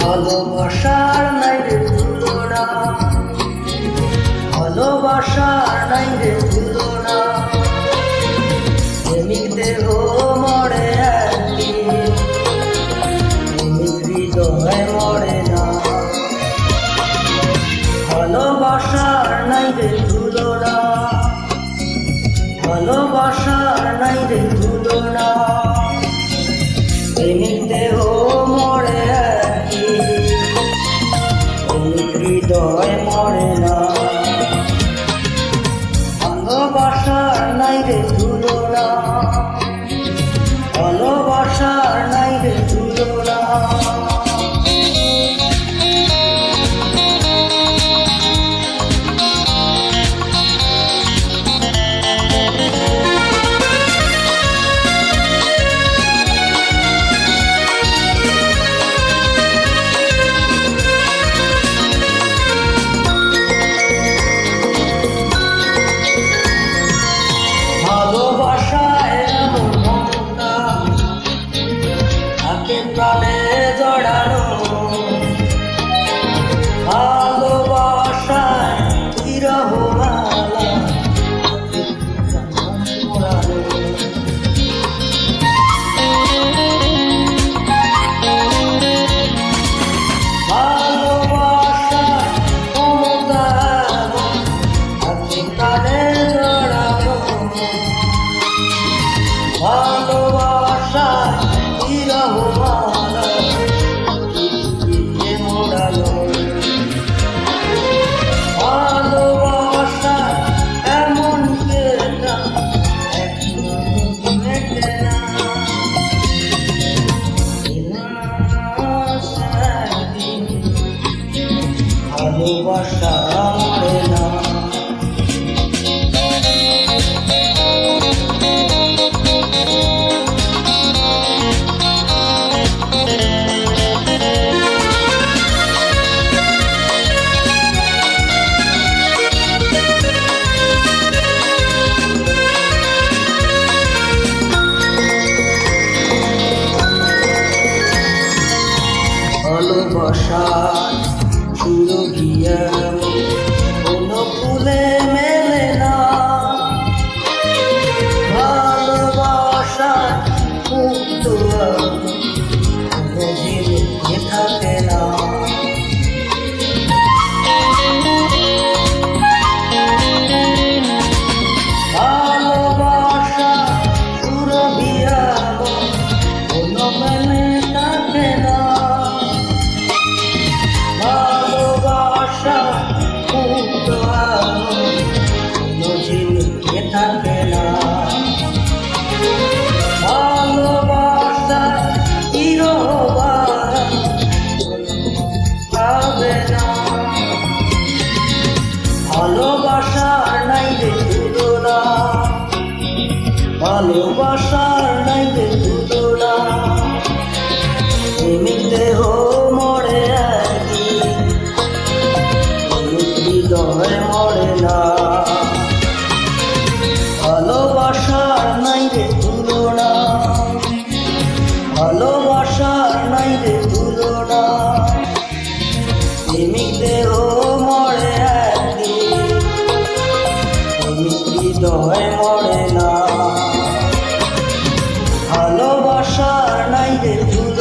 ভালোবাসার নাই রে তুলনা, ভালোবাসার নাই রে তুলনা। প্রেমিক দেহ মরে একদিন, প্রেমিক হৃদয় মরে না। ভালোবাসার নাই রে তুলনা, ভালোবাসার নাই রে তুলনা। প্রেমিক দেহ মরে হৃদয় মরে না। ভালোবাসার নাই রে তুলনা, ভালোবাসার নাই রে তুলনা। প্রাণে জড়ানো ভালোবাসায় বিরহ মালা মোড়ানো। ভালোবাসায় মমতা প্রাণে জড়ানো ভালোবাসায় বিরহ মালা মোড়ানো। ভালোবাসা এমন কেনা মেটে না, ভালোবাসা মরে না। ভালোবাসার সুরভিয়া কোনো ফুলে মেলে না। ভালোবাসার মুক্ত কোনো ঝিলিকে থাকে না। ভালোবাসা সুরভিয়া কোনো মেলে থাকে না। ভালোবাসা মুক্ত কোনো ঝিলিকে থাকে না। ভালোবাসা চিরবারা পাবে না। ভালোবাসার নাই রে তুলনা, ভালোবাসার নাই রে তুলনা। প্রেমিক দেহ মরে একদিন, হৃদয় মরে না। ভালোবাসার নাই রে তুলনা, ভালোবাসার নাই রে তুলনা। প্রেমিক দেহ মরে একদিন, হৃদয় মরে না। ভালোবাসার নাই রে তুলনা।